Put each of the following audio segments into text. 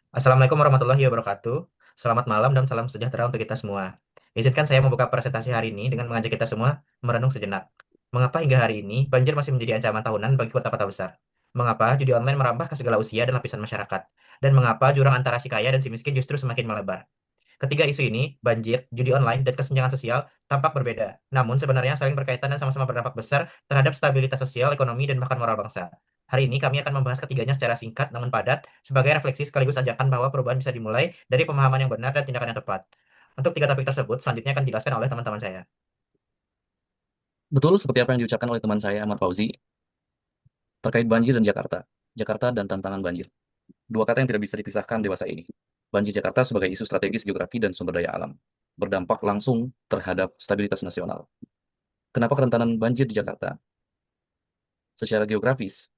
Assalamualaikum warahmatullahi wabarakatuh. Selamat malam dan salam sejahtera untuk kita semua. Izinkan saya membuka presentasi hari ini dengan mengajak kita semua merenung sejenak. Mengapa hingga hari ini banjir masih menjadi ancaman tahunan bagi kota-kota besar? Mengapa judi online merambah ke segala usia dan lapisan masyarakat? Dan mengapa jurang antara si kaya dan si miskin justru semakin melebar? Ketiga isu ini, banjir, judi online, dan kesenjangan sosial, tampak berbeda. Namun sebenarnya saling berkaitan dan sama-sama berdampak besar terhadap stabilitas sosial, ekonomi, dan bahkan moral bangsa. Hari ini kami akan membahas ketiganya secara singkat namun padat, sebagai refleksi sekaligus ajakan bahwa perubahan bisa dimulai dari pemahaman yang benar dan tindakan yang tepat. Untuk tiga topik tersebut, selanjutnya akan dijelaskan oleh teman-teman saya. Betul seperti apa yang diucapkan oleh teman saya Ahmad Fauzi terkait banjir dan Jakarta. Jakarta dan tantangan banjir. Dua kata yang tidak bisa dipisahkan dewasa ini. Banjir Jakarta sebagai isu strategis geografi dan sumber daya alam. Berdampak langsung terhadap stabilitas nasional. Kenapa kerentanan banjir di Jakarta? Secara geografis,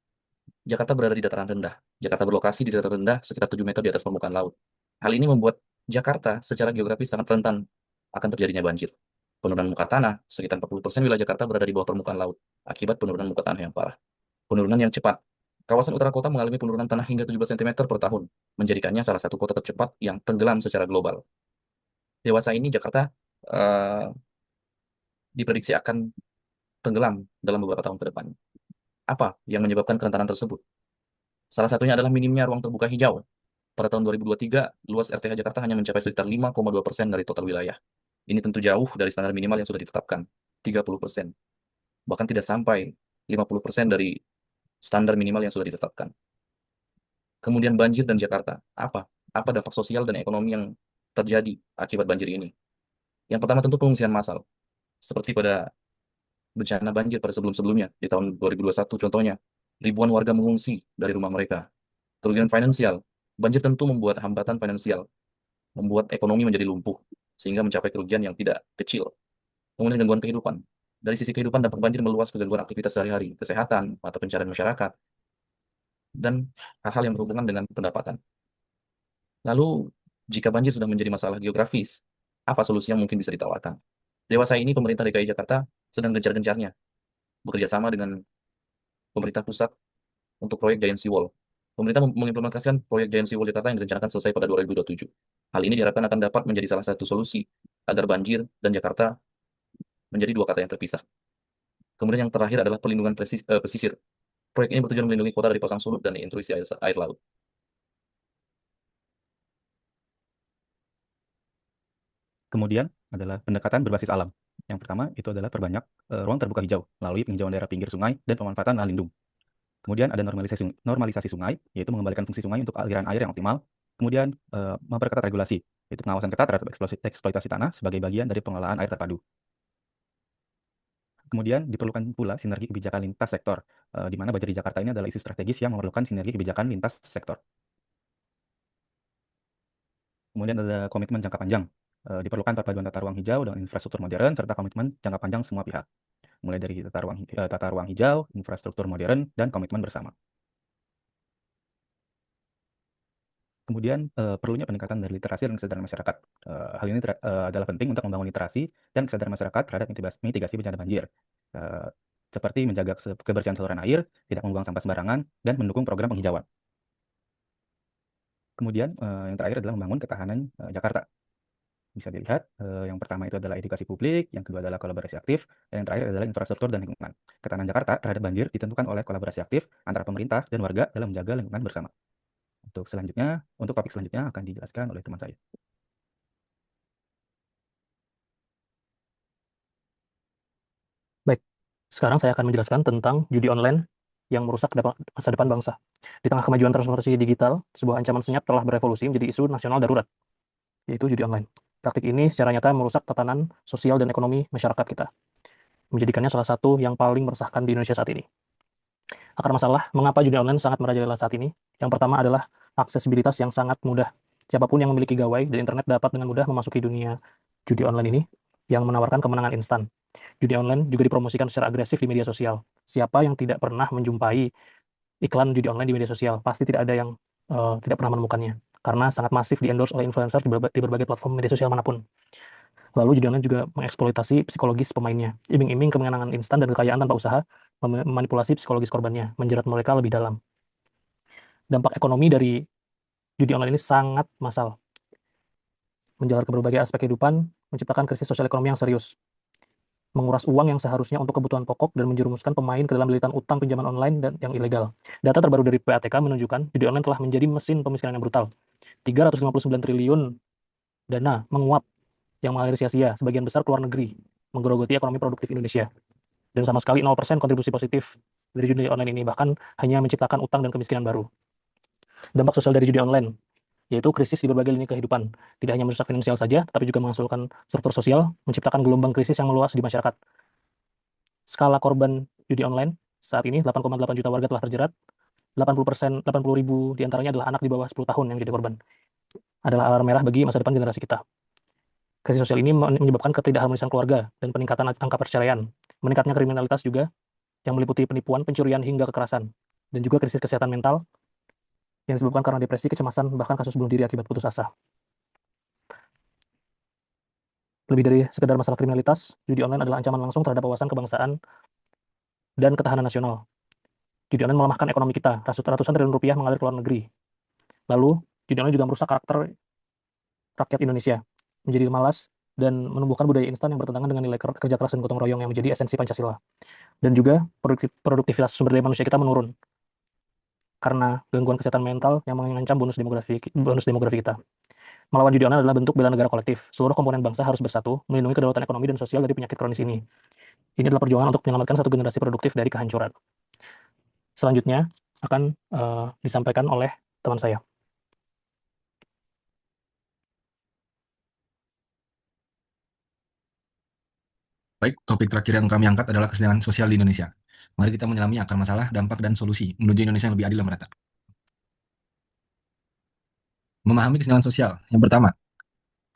Jakarta berada di dataran rendah. Jakarta berlokasi di dataran rendah sekitar 7 meter di atas permukaan laut. Hal ini membuat Jakarta secara geografis sangat rentan akan terjadinya banjir. Penurunan muka tanah, sekitar 40% wilayah Jakarta berada di bawah permukaan laut, akibat penurunan muka tanah yang parah. Penurunan yang cepat. Kawasan utara kota mengalami penurunan tanah hingga 17 cm per tahun, menjadikannya salah satu kota tercepat yang tenggelam secara global. Dewasa ini Jakarta eh, diprediksi akan tenggelam dalam beberapa tahun ke depan. Apa yang menyebabkan kerentanan tersebut? Salah satunya adalah minimnya ruang terbuka hijau. Pada tahun 2023, luas RTH Jakarta hanya mencapai sekitar 5,2% dari total wilayah. Ini tentu jauh dari standar minimal yang sudah ditetapkan, 30%. Bahkan tidak sampai 50% dari standar minimal yang sudah ditetapkan. Kemudian banjir dan Jakarta. Apa? Apa dampak sosial dan ekonomi yang terjadi akibat banjir ini? Yang pertama tentu pengungsian massal. Seperti pada bencana banjir pada sebelum-sebelumnya, di tahun 2021 contohnya. Ribuan warga mengungsi dari rumah mereka. Kerugian finansial. Banjir tentu membuat hambatan finansial, membuat ekonomi menjadi lumpuh, sehingga mencapai kerugian yang tidak kecil. Kemudian gangguan kehidupan. Dari sisi kehidupan, dampak banjir meluas ke gangguan aktivitas sehari-hari, kesehatan, mata pencarian masyarakat, dan hal-hal yang berhubungan dengan pendapatan. Lalu, jika banjir sudah menjadi masalah geografis, apa solusi yang mungkin bisa ditawarkan? Dewasa ini, pemerintah DKI Jakarta sedang gencar-gencarnya bekerja sama dengan pemerintah pusat untuk proyek Giant Sea Wall. Pemerintah mengimplementasikan proyek Giant Sea Wall Jakarta yang direncanakan selesai pada 2027. Hal ini diharapkan akan dapat menjadi salah satu solusi agar banjir dan Jakarta menjadi dua kata yang terpisah. Kemudian yang terakhir adalah pelindungan pesisir. Proyek ini bertujuan melindungi kota dari pasang surut dan intrusi air laut. Kemudian adalah pendekatan berbasis alam. Yang pertama itu adalah perbanyak ruang terbuka hijau melalui penghijauan daerah pinggir sungai dan pemanfaatan lahan lindung. Kemudian ada normalisasi sungai, yaitu mengembalikan fungsi sungai untuk aliran air yang optimal. Kemudian memperketat regulasi, yaitu pengawasan ketat terhadap eksploitasi tanah sebagai bagian dari pengelolaan air terpadu. Kemudian diperlukan pula sinergi kebijakan lintas sektor, di mana banjir di Jakarta ini adalah isu strategis yang memerlukan sinergi kebijakan lintas sektor. Kemudian ada komitmen jangka panjang. Diperlukan perpaduan tata ruang hijau dan infrastruktur modern, serta komitmen jangka panjang semua pihak. Mulai dari tata ruang hijau, infrastruktur modern, dan komitmen bersama. Kemudian perlunya peningkatan dari literasi dan kesadaran masyarakat. Hal ini adalah penting untuk membangun literasi dan kesadaran masyarakat terhadap mitigasi bencana banjir. Eh, Seperti menjaga kebersihan saluran air, tidak membuang sampah sembarangan, dan mendukung program penghijauan. Kemudian yang terakhir adalah membangun ketahanan Jakarta. Bisa dilihat, yang pertama itu adalah edukasi publik, yang kedua adalah kolaborasi aktif, dan yang terakhir adalah infrastruktur dan lingkungan. Ketahanan Jakarta terhadap banjir ditentukan oleh kolaborasi aktif antara pemerintah dan warga dalam menjaga lingkungan bersama. Untuk topik selanjutnya akan dijelaskan oleh teman saya. Baik, sekarang saya akan menjelaskan tentang judi online yang merusak masa depan bangsa. Di tengah kemajuan transformasi digital, sebuah ancaman senyap telah berevolusi menjadi isu nasional darurat, yaitu judi online. Praktik ini secara nyata merusak tatanan sosial dan ekonomi masyarakat kita, menjadikannya salah satu yang paling meresahkan di Indonesia saat ini. Akar masalah, mengapa judi online sangat merajalela saat ini? Yang pertama adalah aksesibilitas yang sangat mudah. Siapapun yang memiliki gawai dan internet dapat dengan mudah memasuki dunia judi online ini yang menawarkan kemenangan instan. Judi online juga dipromosikan secara agresif di media sosial. Siapa yang tidak pernah menjumpai iklan judi online di media sosial? Pasti tidak ada yang tidak pernah menemukannya. Karena sangat masif di-endorse oleh influencer di berbagai platform media sosial manapun. Lalu judi online juga mengeksploitasi psikologis pemainnya. Iming-iming kemenangan instan dan kekayaan tanpa usaha, memanipulasi psikologis korbannya, menjerat mereka lebih dalam. Dampak ekonomi dari judi online ini sangat massal, menjalar ke berbagai aspek kehidupan, menciptakan krisis sosial ekonomi yang serius, menguras uang yang seharusnya untuk kebutuhan pokok dan menjerumuskan pemain ke dalam lilitan utang pinjaman online dan yang ilegal. Data terbaru dari PATK menunjukkan judi online telah menjadi mesin pemiskinan yang brutal. 359 triliun dana menguap yang mengalir sia-sia, sebagian besar keluar negeri, menggerogoti ekonomi produktif Indonesia. Dan sama sekali 0% kontribusi positif dari judi online ini, bahkan hanya menciptakan utang dan kemiskinan baru. Dampak sosial dari judi online, yaitu krisis di berbagai lini kehidupan. Tidak hanya merusak finansial saja, tapi juga menghasilkan struktur sosial, menciptakan gelombang krisis yang meluas di masyarakat. Skala korban judi online saat ini 8,8 juta warga telah terjerat, 80%, 80 ribu diantaranya adalah anak di bawah 10 tahun yang jadi korban. Adalah alarm merah bagi masa depan generasi kita. Krisis sosial ini menyebabkan ketidakharmonisan keluarga dan peningkatan angka perceraian. Meningkatnya kriminalitas juga, yang meliputi penipuan, pencurian, hingga kekerasan. Dan juga krisis kesehatan mental, yang disebabkan karena depresi, kecemasan, bahkan kasus bunuh diri akibat putus asa. Lebih dari sekedar masalah kriminalitas, judi online adalah ancaman langsung terhadap wawasan kebangsaan dan ketahanan nasional. Judi online melemahkan ekonomi kita, ratusan triliun rupiah mengalir ke luar negeri. Lalu, judi online juga merusak karakter rakyat Indonesia, menjadi malas dan menumbuhkan budaya instan yang bertentangan dengan nilai kerja keras dan gotong royong yang menjadi esensi Pancasila. Dan juga produktivitas sumber daya manusia kita menurun karena gangguan kesehatan mental yang mengancam bonus demografi kita. Melawan judi online adalah bentuk bela negara kolektif. Seluruh komponen bangsa harus bersatu, melindungi kedaulatan ekonomi dan sosial dari penyakit kronis ini. Ini adalah perjuangan untuk menyelamatkan satu generasi produktif dari kehancuran. Selanjutnya akan disampaikan oleh teman saya. Baik, topik terakhir yang kami angkat adalah kesenjangan sosial di Indonesia. Mari kita menyelami akar masalah, dampak, dan solusi menuju Indonesia yang lebih adil dan merata. Memahami kesenjangan sosial. Yang pertama,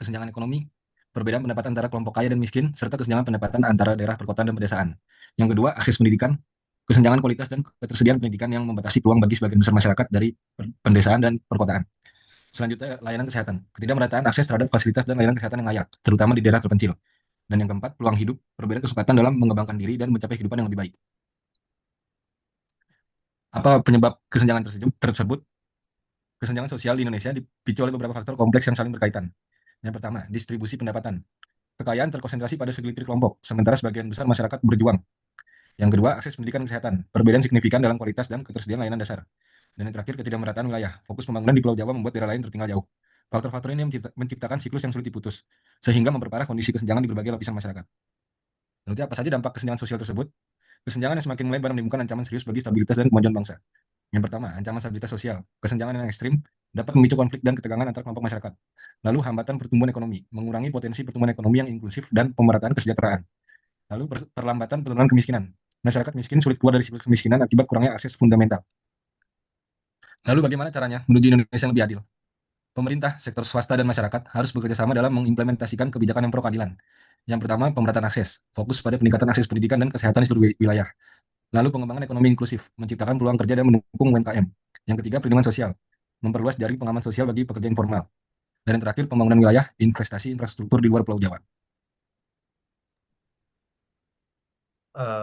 kesenjangan ekonomi, perbedaan pendapatan antara kelompok kaya dan miskin, serta kesenjangan pendapatan antara daerah perkotaan dan pedesaan. Yang kedua, akses pendidikan, kesenjangan kualitas dan ketersediaan pendidikan yang membatasi peluang bagi sebagian besar masyarakat dari pedesaan dan perkotaan. Selanjutnya, layanan kesehatan, ketidakmerataan akses terhadap fasilitas dan layanan kesehatan yang layak, terutama di daerah terpencil. Dan yang keempat, peluang hidup, perbedaan kesempatan dalam mengembangkan diri dan mencapai kehidupan yang lebih baik. Apa penyebab kesenjangan tersebut? Kesenjangan sosial di Indonesia dipicu oleh beberapa faktor kompleks yang saling berkaitan. Yang pertama, distribusi pendapatan. Kekayaan terkonsentrasi pada segelintir kelompok, sementara sebagian besar masyarakat berjuang. Yang kedua, akses pendidikan dan kesehatan. Perbedaan signifikan dalam kualitas dan ketersediaan layanan dasar. Dan yang terakhir, ketidakmerataan wilayah. Fokus pembangunan di Pulau Jawa membuat daerah lain tertinggal jauh. Faktor-faktor ini menciptakan siklus yang sulit diputus, sehingga memperparah kondisi kesenjangan di berbagai lapisan masyarakat. Lalu apa saja dampak kesenjangan sosial tersebut? Kesenjangan yang semakin melebar menimbulkan ancaman serius bagi stabilitas dan kemajuan bangsa. Yang pertama, ancaman stabilitas sosial. Kesenjangan yang ekstrim dapat memicu konflik dan ketegangan antar kelompok masyarakat. Lalu hambatan pertumbuhan ekonomi, mengurangi potensi pertumbuhan ekonomi yang inklusif dan pemerataan kesejahteraan. Lalu perlambatan penurunan kemiskinan. Masyarakat miskin sulit keluar dari siklus kemiskinan akibat kurangnya akses fundamental. Lalu bagaimana caranya menuju Indonesia yang lebih adil? Pemerintah, sektor swasta, dan masyarakat harus bekerja sama dalam mengimplementasikan kebijakan yang pro keadilan. Yang pertama, pemerataan akses. Fokus pada peningkatan akses pendidikan dan kesehatan di seluruh wilayah. Lalu pengembangan ekonomi inklusif, menciptakan peluang kerja dan mendukung UMKM. Yang ketiga, perlindungan sosial, memperluas jaring pengaman sosial bagi pekerja informal. Dan yang terakhir, pembangunan wilayah, investasi infrastruktur di luar Pulau Jawa.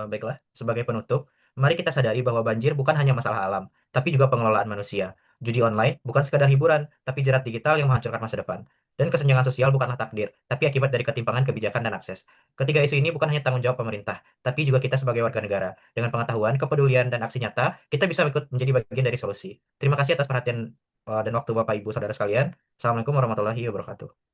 Baiklah, sebagai penutup, mari kita sadari bahwa banjir bukan hanya masalah alam, tapi juga pengelolaan manusia. Judi online bukan sekadar hiburan, tapi jerat digital yang menghancurkan masa depan. Dan kesenjangan sosial bukanlah takdir, tapi akibat dari ketimpangan kebijakan dan akses. Ketiga isu ini bukan hanya tanggung jawab pemerintah, tapi juga kita sebagai warga negara. Dengan pengetahuan, kepedulian, dan aksi nyata, kita bisa ikut menjadi bagian dari solusi. Terima kasih atas perhatian dan waktu Bapak Ibu Saudara sekalian. Assalamualaikum warahmatullahi wabarakatuh.